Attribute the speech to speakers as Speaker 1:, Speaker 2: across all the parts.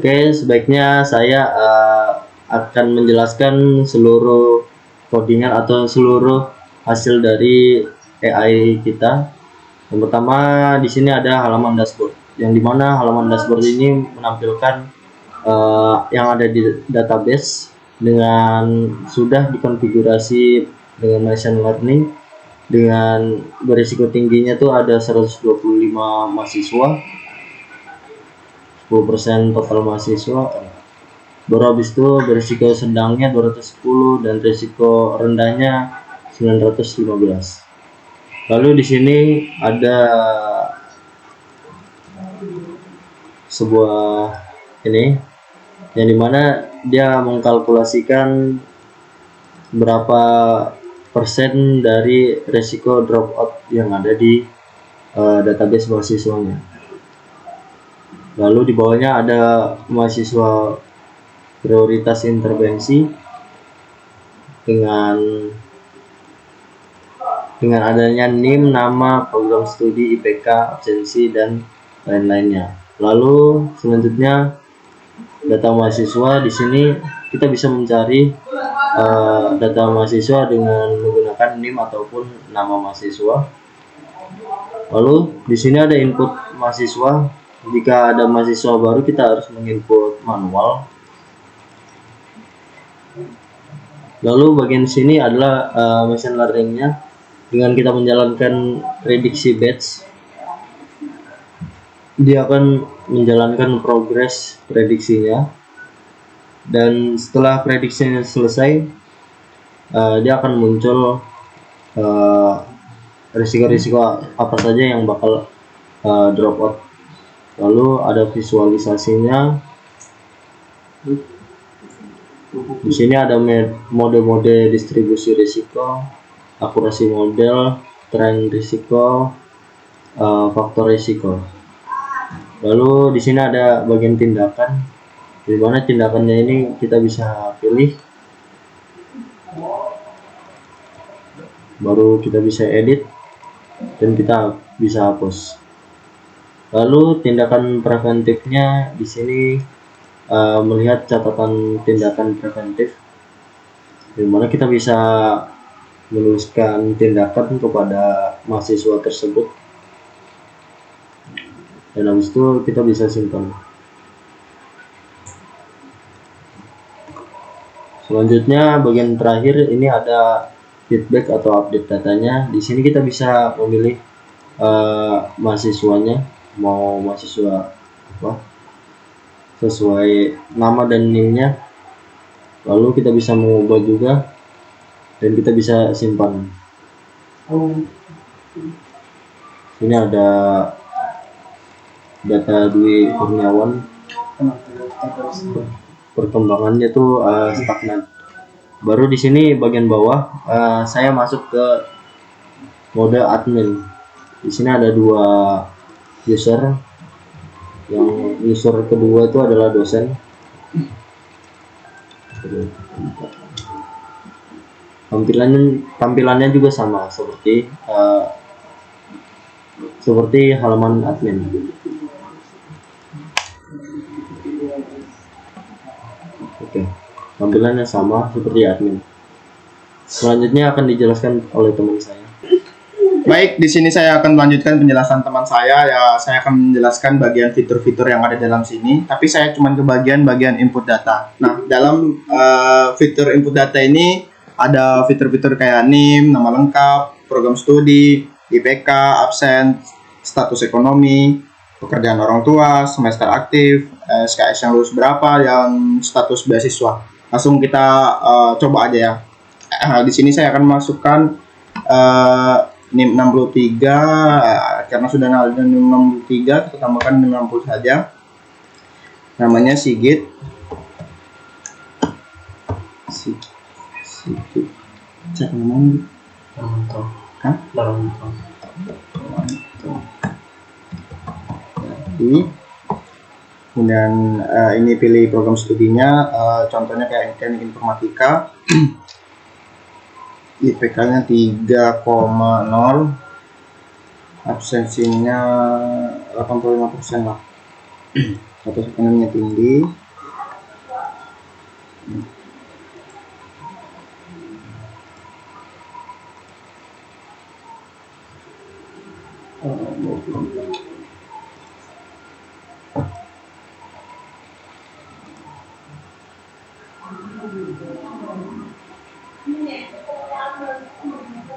Speaker 1: Oke, sebaiknya saya akan menjelaskan seluruh codingan atau seluruh hasil dari AI kita. Yang pertama, di sini ada halaman dashboard, yang dimana halaman dashboard ini menampilkan yang ada di database dengan sudah dikonfigurasi dengan machine learning dengan berisiko tingginya tuh ada 125 mahasiswa, 10% total mahasiswa. Baru habis itu berisiko sedangnya 210 dan risiko rendahnya 915. Lalu di sini ada sebuah ini yang dimana dia mengkalkulasikan berapa persen dari risiko dropout yang ada di database mahasiswanya. Lalu di bawahnya ada mahasiswa prioritas intervensi dengan adanya NIM, nama, program studi, IPK, absensi, dan lain-lainnya. Lalu selanjutnya data mahasiswa. Di sini kita bisa mencari data mahasiswa dengan menggunakan NIM ataupun nama mahasiswa. Lalu di sini ada input mahasiswa. Jika ada mahasiswa baru, kita harus menginput manual. Lalu bagian sini adalah machine learningnya. Dengan kita menjalankan prediksi batch, dia akan menjalankan progres prediksinya. Dan setelah prediksinya selesai, dia akan muncul risiko-risiko apa saja yang bakal drop out. Lalu ada visualisasinya. Di sini ada mode-mode distribusi risiko, akurasi model, tren risiko, faktor risiko. Lalu di sini ada bagian tindakan, di mana tindakannya ini kita bisa pilih, baru kita bisa edit dan kita bisa hapus. Lalu tindakan preventifnya di sini melihat catatan tindakan preventif, di mana kita bisa menuliskan tindakan kepada mahasiswa tersebut, dan habis itu kita bisa simpan. Selanjutnya bagian terakhir ini ada feedback atau update datanya. Di sini kita bisa memilih mahasiswanya, mau mahasiswa apa sesuai nama dan NIM-nya. Lalu kita bisa mengubah juga dan kita bisa simpan. Ini ada data Dwi Kurniawan, perkembangannya tuh stagnan. Baru di sini bagian bawah saya masuk ke mode admin. Di sini ada dua user. Yang user kedua itu adalah dosen. Tampilannya juga sama seperti halaman admin. Oke, tampilannya sama seperti admin. Selanjutnya akan dijelaskan oleh teman saya.
Speaker 2: Baik, di sini saya akan melanjutkan penjelasan teman saya. Ya, saya akan menjelaskan bagian fitur-fitur yang ada dalam sini, tapi saya cuma ke bagian input data. Nah, dalam fitur input data ini ada fitur-fitur kayak NIM, nama lengkap, program studi, IPK, absen, status ekonomi, pekerjaan orang tua, semester aktif, SKS yang lulus berapa, dan status beasiswa. Langsung kita coba aja ya. Di sini saya akan masukkan NIM 63, karena sudah ada NIM 63, kita tambahkan NIM 60 saja. namanya Sigit. Sigit. Cek ngomong.
Speaker 1: Darmanto.
Speaker 2: Hah?
Speaker 1: Darmanto.
Speaker 2: Jadi, kemudian ini pilih program studinya, contohnya kayak teknik informatika. IPK-nya 3,0, absensinya 85% lah. Satu sebenarnya tinggi.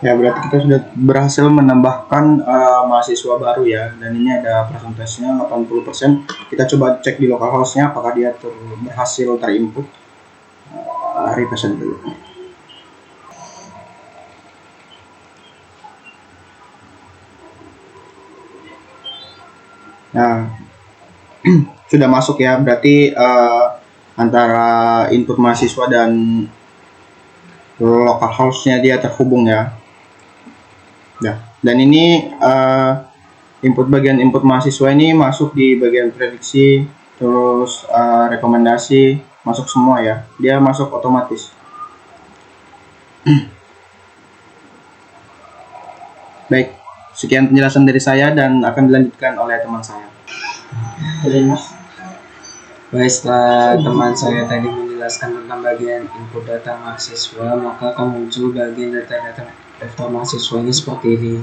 Speaker 2: Ya, berarti kita sudah berhasil menambahkan mahasiswa baru ya, dan ini ada persentasenya 80%. Kita coba cek di localhost-nya apakah dia berhasil terinput. Refresh dulu. Nah, sudah masuk ya, berarti antara input mahasiswa dan localhost-nya dia terhubung ya. Nah, dan ini bagian input mahasiswa ini masuk di bagian prediksi, terus rekomendasi, masuk semua ya. Dia masuk otomatis. Baik, sekian penjelasan dari saya dan akan dilanjutkan oleh teman saya.
Speaker 3: Baik, setelah teman saya tadi menjelaskan tentang bagian input data mahasiswa, maka akan muncul bagian data-data daftar mahasiswa ini seperti ini.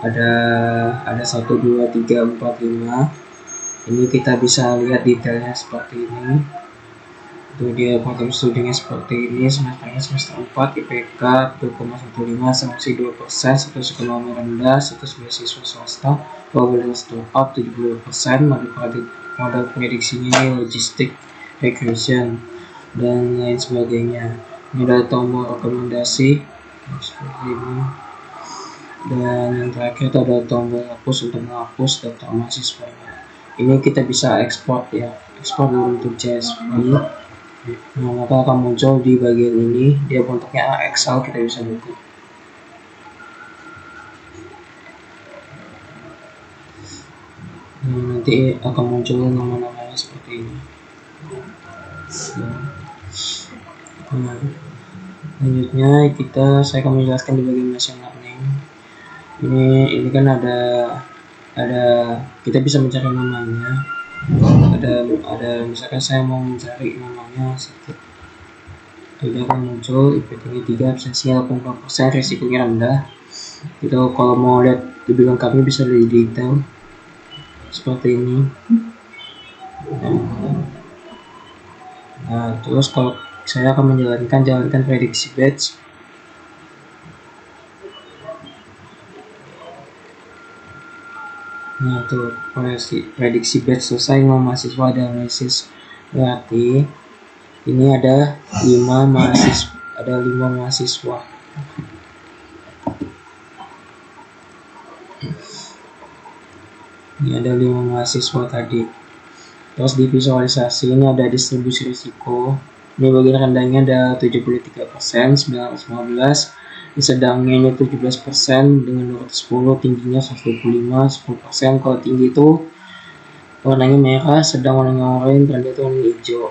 Speaker 3: Ada 1, 2, 3, 4, 5. Ini kita bisa lihat detailnya seperti ini. Itu dia program studinya seperti ini, semester 4, IPK 2,15, sanksi 2%, status ekonomi rendah, status beasiswa swasta, probabilitas drop 70%, modal prediksinya ini logistik, regression, dan lain sebagainya. Ini ada tombol rekomendasi seperti ini, dan yang terakhir itu ada tombol hapus untuk menghapus daftar mahasiswa. Ini kita bisa ekspor ya, ekspor dalam bentuk CSV. Nah, maka akan muncul di bagian ini, dia bentuknya Excel, kita bisa buka. Nah, nanti akan muncul nama-namanya seperti ini. Nah, selanjutnya saya akan menjelaskan di bagian machine learning. Ini kan ada kita bisa mencari namanya. Ada misalkan saya mau mencari namanya sedikit, tidak akan muncul IPK-nya 3, absensi 80%, risikonya rendah. Itu kalau mau lihat lebih lengkapnya bisa lebih detail seperti ini. Nah, terus kalau saya akan jalankan prediksi batch. Nah, tuh prediksi batch selesai, mahasiswa ada analisis. Berarti ini ada 5 mahasiswa. Ini ada 5 mahasiswa tadi. Terus di visualisasi ini ada distribusi risiko. Ini bagian rendahnya ada 73%, 915. Di sedangnya ini 17% dengan 210, tingginya 125, 10%. Kalau tinggi itu warnanya merah, sedang warnanya oranye, rendah itu warnanya hijau.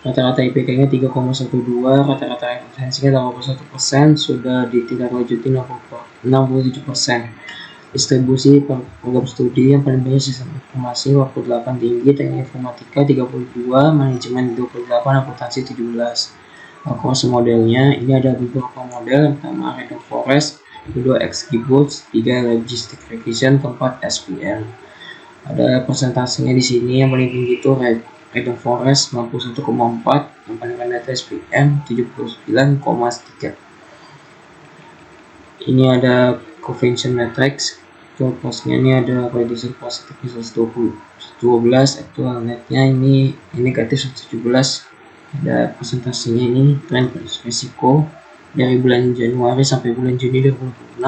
Speaker 3: Rata-rata IPK-nya 3,12, rata-rata efisiensinya 81%, sudah ditindaklanjuti 67%. Distribusi program studi yang paling banyak sistem informasi 48, tinggi teknik informatika 32, manajemen 28, akuntansi 17. Course modelnya ini ada beberapa model, yang pertama Random Forest, kedua XGBoost, 3 Logistic Regression, keempat SVM. Ada persentasenya di sini, yang paling tinggi itu Random Forest 91,4, yang paling rendah itu SVM 79,3. Ini ada convention matrix, cost-nya ini ada prediction positif 112, actual netnya ini negatif 117. Ada presentasinya ini tren risiko dari bulan Januari sampai bulan Juni 2026.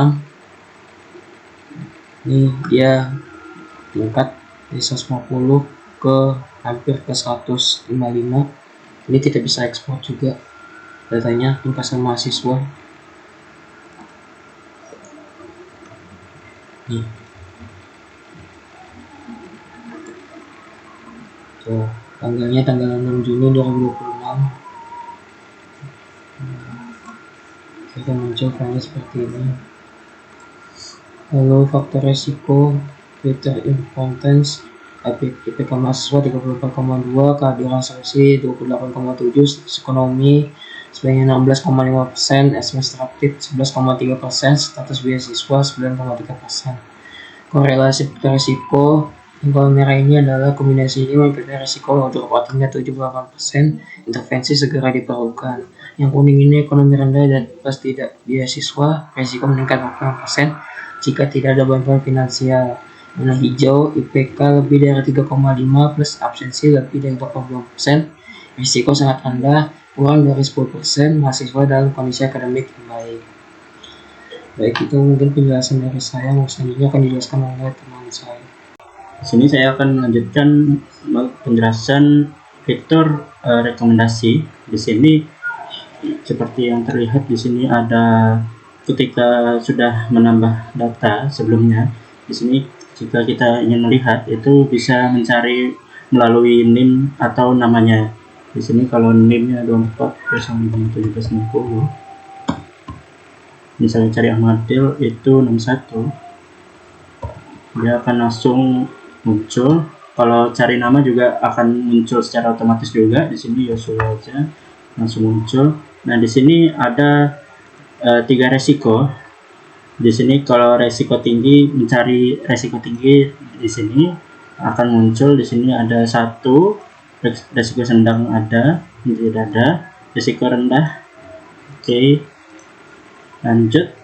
Speaker 3: Ini dia tingkat dari 150 ke hampir ke 155. Ini kita bisa ekspor juga datanya investasi mahasiswa. Nih. Tuh, tanggalnya tanggal 6 Juni 2026. Kita muncul filenya seperti ini. Lalu faktor resiko, filter importance, IPK mahasiswa 34,2, kehadiran seleksi 28,7, status ekonomi sebanyak 16,5%, SMS aktif 11,3%, status beasiswa 9,3%. Korelasi faktor resiko, yang kalau merah ini adalah kombinasi ini memiliki resiko drop out hingga 78%, intervensi segera diperlukan. Yang kuning ini ekonomi rendah dan plus tidak beasiswa, resiko meningkat 40% jika tidak ada bantuan finansial. Warna hijau, IPK lebih dari 3,5 plus absensi lebih dari 42%, risiko sangat rendah, kurang dari 10%, mahasiswa dalam kondisi akademik yang baik. Baik, itu mungkin penjelasan dari saya. Selanjutnya akan dijelaskan oleh teman saya.
Speaker 4: Di sini saya akan melanjutkan penjelasan fitur rekomendasi. Di sini seperti yang terlihat di sini ada ketika sudah menambah data sebelumnya. Di sini jika kita ingin melihat itu bisa mencari melalui NIM atau namanya. Di sini kalau NIM-nya 24/1760. Misalnya cari Ahmadil itu 61. Dia akan langsung muncul. Kalau cari nama juga akan muncul secara otomatis juga. Di sini Yosua aja langsung muncul. Nah, di sini ada 3 resiko. Di sini kalau resiko tinggi, mencari resiko tinggi di sini akan muncul. Di sini ada 1, resiko sedang ada, tidak ada, resiko rendah. Oke. Lanjut.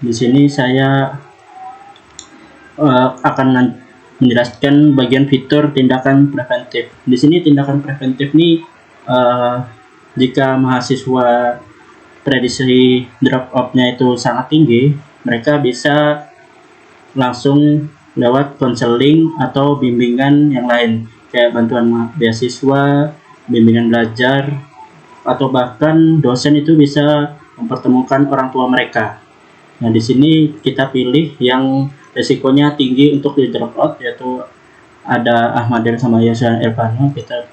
Speaker 4: Di sini saya akan menjelaskan bagian fitur tindakan preventif. Di sini tindakan preventif ini jika mahasiswa prediksi drop out-nya itu sangat tinggi, mereka bisa langsung lewat konseling atau bimbingan yang lain, kayak bantuan beasiswa, bimbingan belajar, atau bahkan dosen itu bisa mempertemukan orang tua mereka. Nah, di sini kita pilih yang resikonya tinggi untuk di drop out, yaitu ada Ahmadil sama Yosua Elvano. Kita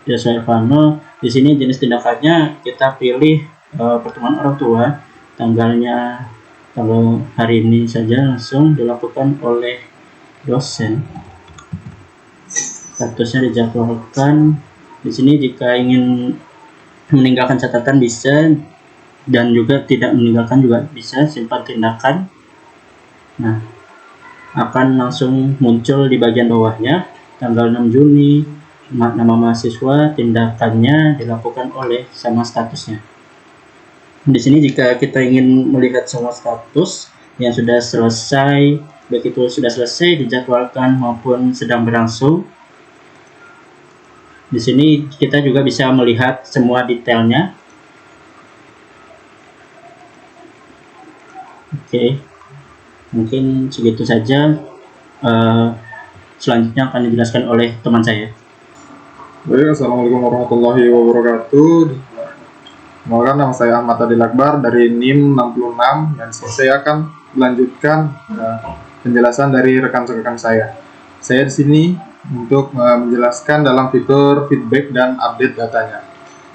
Speaker 4: Yosua Elvano. Di sini jenis tindakannya kita pilih pertemuan orang tua, tanggal hari ini saja langsung dilakukan oleh dosen. Statusnya dijadwalkan. Di sini jika ingin meninggalkan catatan bisa, dan juga tidak meninggalkan juga bisa, simpan tindakan. Nah, akan langsung muncul di bagian bawahnya tanggal 6 Juni, nama mahasiswa, tindakannya dilakukan oleh sama statusnya. Di sini jika kita ingin melihat semua status yang sudah selesai, baik itu sudah selesai, dijadwalkan maupun sedang berlangsung. Di sini kita juga bisa melihat semua detailnya. Oke, mungkin segitu saja. Selanjutnya akan dijelaskan oleh teman saya.
Speaker 2: Baik, assalamualaikum warahmatullahi wabarakatuh. Kenalkan, nama saya Ahmad Adil Akbar dari NIM 66 dan saya akan melanjutkan penjelasan dari rekan-rekan saya. Saya di sini untuk menjelaskan dalam fitur feedback dan update datanya.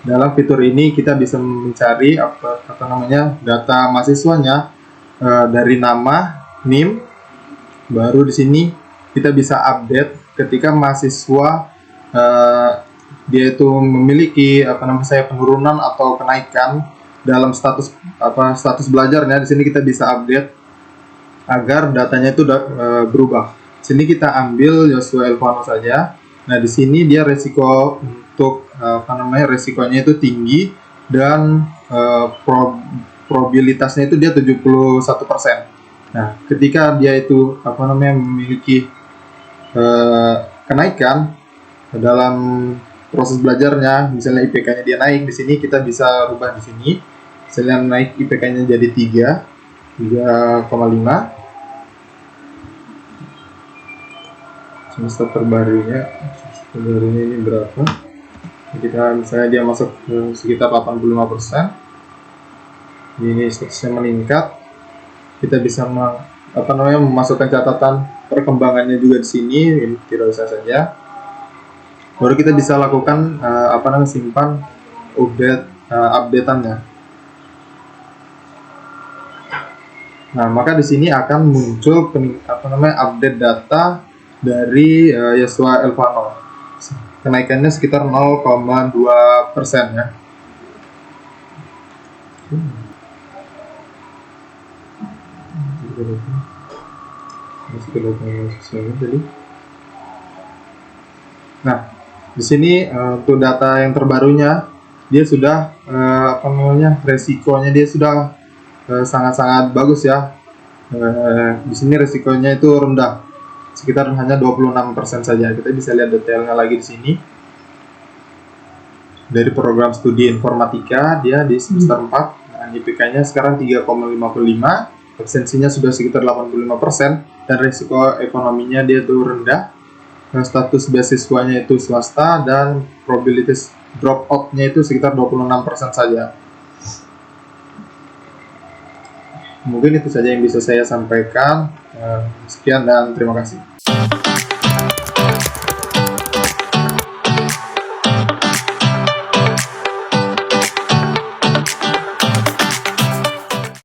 Speaker 2: Dalam fitur ini kita bisa mencari data mahasiswanya dari nama, NIM. Baru di sini kita bisa update ketika mahasiswa dia itu memiliki penurunan atau kenaikan dalam status belajarnya. Di sini kita bisa update agar datanya itu berubah. Di sini kita ambil Yosua Elvano saja. Nah, di sini dia resiko untuk resikonya itu tinggi dan probabilitasnya itu dia 71%. Nah, ketika dia itu memiliki kenaikan dalam proses belajarnya, misalnya IPK-nya dia naik, di sini kita bisa rubah di sini. Misalnya naik IPK-nya jadi 3,5. Semester terbarunya Sebenarnya ini berapa? Kita misalnya dia masuk sekitar 85%. Ini statusnya meningkat. Kita bisa memasukkan catatan perkembangannya juga di sini. Ini tidak usah saja. Baru kita bisa lakukan simpan updateannya. Nah, maka di sini akan muncul update data dari Yosua Elvano. Kenaikannya sekitar 0,2% ya. Nah, di sini untuk data yang terbarunya dia sudah resikonya dia sudah sangat-sangat bagus ya. Di sini resikonya itu rendah, sekitar hanya 26% saja. Kita bisa lihat detailnya lagi di sini. Dari program studi informatika dia di semester 4, nah, IPK-nya sekarang 3,55, absensinya sudah sekitar 85%, dan risiko ekonominya dia itu rendah. Status beasiswanya itu swasta, dan probabilitas drop out-nya itu sekitar 26% saja. Mungkin itu saja yang bisa saya sampaikan. Sekian dan terima kasih.